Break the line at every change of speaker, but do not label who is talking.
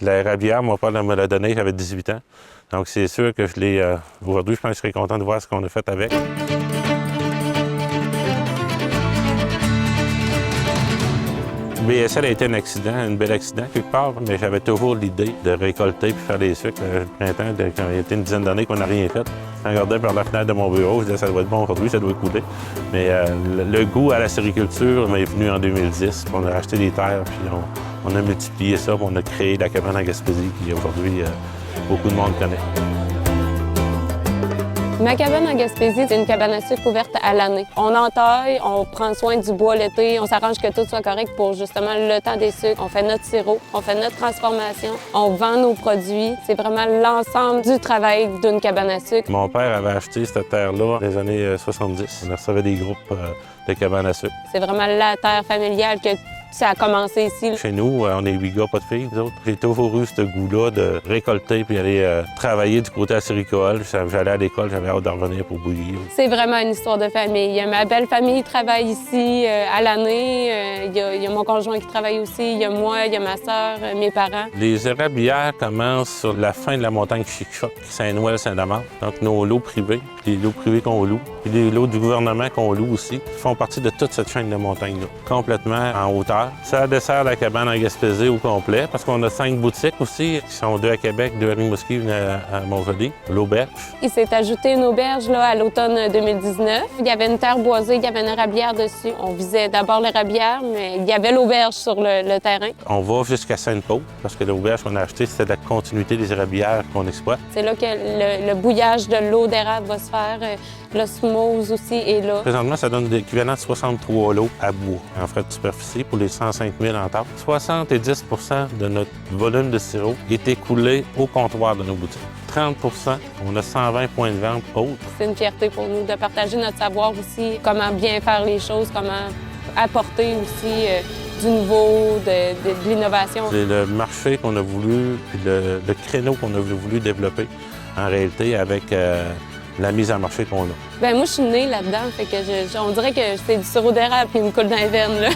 La érablière, mon père me l'a donnée, j'avais 18 ans. Donc c'est sûr que je l'ai... aujourd'hui, je pense que je serais content de voir ce qu'on a fait avec. BSL a été un accident, un bel accident quelque part, mais j'avais toujours l'idée de récolter puis faire des sucres. Le printemps, quand il y a été une dizaine d'années qu'on n'a rien fait, je regardais par la fenêtre de mon bureau, je disais ça doit être bon aujourd'hui, ça doit couler. Mais le goût à la sériculture m'est venu en 2010. On a acheté des terres, puis on a multiplié ça, puis on a créé la cabane en Gaspésie, qui aujourd'hui beaucoup de monde connaît.
Ma cabane en Gaspésie, c'est une cabane à sucre ouverte à l'année. On entaille, on prend soin du bois l'été, on s'arrange que tout soit correct pour justement le temps des sucres. On fait notre sirop, on fait notre transformation, on vend nos produits. C'est vraiment l'ensemble du travail d'une cabane à sucre.
Mon père avait acheté cette terre-là dans les années 70. On recevait des groupes de cabanes à sucre.
C'est vraiment la terre familiale que ça a commencé ici.
Chez nous, on est 8 gars, pas de filles, nous autres. J'ai toujours eu ce goût-là de récolter puis aller travailler du côté acéricole. J'allais à l'école, j'avais hâte de revenir pour bouillir.
C'est vraiment une histoire de famille. Ma belle famille travaille ici à l'année. Il y a mon conjoint qui travaille aussi, il y a moi, il y a ma sœur, mes parents.
Les érablières commencent sur la fin de la montagne Chic-Choc, Saint-Noël, Saint-Damas. Donc nos lots privés, les lots privés qu'on loue, puis les lots du gouvernement qu'on loue aussi, font partie de toute cette chaîne de montagne-là, complètement en hauteur. Ça dessert la cabane en Gaspésie au complet, parce qu'on a 5 boutiques aussi, qui sont 2 à Québec, 2 à Rimouski, une à Montjoly, l'auberge.
Il s'est ajouté une auberge là, à l'automne 2019. Il y avait une terre boisée, il y avait une érablière dessus. On visait d'abord l'érablière, mais il y avait l'auberge sur le terrain.
On va jusqu'à Sainte-Paul, parce que l'auberge qu'on a achetée, c'était de la continuité des érablières qu'on exploite.
C'est là que le bouillage de l'eau d'érable va se faire. L'osmose aussi est là.
Présentement, ça donne l'équivalent de 63 lots à bois en frais de superficie pour les 105 000 en taille. 70 de notre volume de sirop est écoulé au comptoir de nos boutiques. 30 on a 120 points de vente autres.
C'est une fierté pour nous de partager notre savoir aussi, comment bien faire les choses, comment apporter aussi du nouveau, de l'innovation.
C'est le marché qu'on a voulu, puis le créneau qu'on a voulu développer en réalité avec la mise en marché qu'on a.
Bien, moi, je suis née là-dedans, fait que on dirait que c'est du sirop d'érable et une coule dans les veines, là.